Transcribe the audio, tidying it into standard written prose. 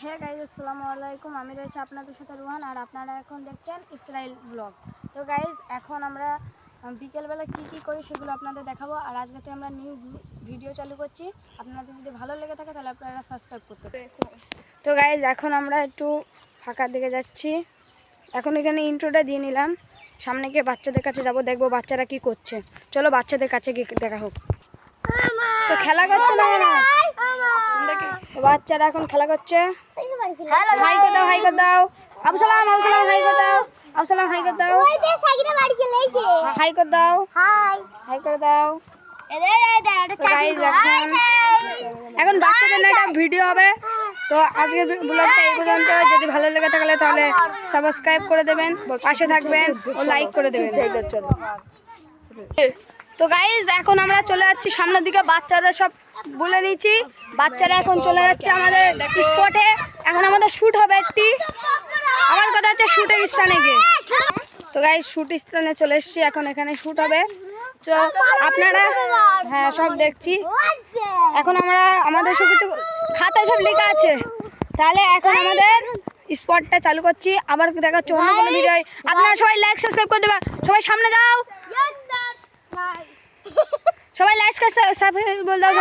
Hey guys আসসালামু আলাইকুম। আমি রয়েছে আপনাদের সাথে রুহান, আর আপনারা এখন দেখছেন ইসরাইল ব্লগ। তো গাইজ এখন আমরা বিকেলবেলা কী করি সেগুলো আপনাদের দেখাবো। আর আজকে আমরা নিউ ভিডিও চালু করছি। আপনাদের যদি ভালো লেগে থাকে তাহলে আপনারা সাবস্ক্রাইব করতে পারেন। তো গাইজ এখন আমরা একটু ফাঁকার দিকে যাচ্ছি। এখন এখানে ইন্ট্রোটা দিয়ে নিলাম, সামনে গিয়ে বাচ্চাদের কাছে যাব, দেখবো বাচ্চারা কি করছে। চলো বাচ্চাদের কাছে গিয়ে দেখা হোক। তো খেলা করছে না কেন? বাচ্চারা এখন খেলা করছে। হাই করে দাও, হাই করে দাও। আবু সালাম, আবু সালাম, হাই করে দাও। আবু সালাম, হাই করে দাও। হাই করে দাও, হাই করে দাও। এখন বাচ্চাদের না একটা ভিডিও হবে। তো আজকের ব্লগটা এই পর্যন্ত। যদি ভালো লেগে থাকলে তাহলে সাবস্ক্রাইব করে দেবেন, পাশে থাকবেন ও লাইক করে দেবেন। তো গাইজ এখন আমরা চলে যাচ্ছি সামনের দিকে। বাচ্চাদের সব বলে নিয়েছি, বাচ্চারা এখন চলে যাচ্ছে আমাদের স্পটে। এখন আমাদের শ্যুট হবে একটি। আমার কথা হচ্ছে শ্যুটের স্থানে গিয়ে। তো গাইজ শ্যুট স্থানে চলে এসেছি, এখন এখানে শ্যুট হবে। তো আপনারা হ্যাঁ সব দেখছি। এখন আমরা আমাদের সব কিছু খাতায় সব লেখা আছে। তাহলে এখন আমাদের স্পটটা চালু করছি। আবার দেখা হচ্ছে অন্য কোনো ভিডিও। আপনারা সবাই লাইক সাবস্ক্রাইব করে দেবেন। সবাই সামনে যাও, সবাই লাইক সাবস্ক্রাইব বলে দাও।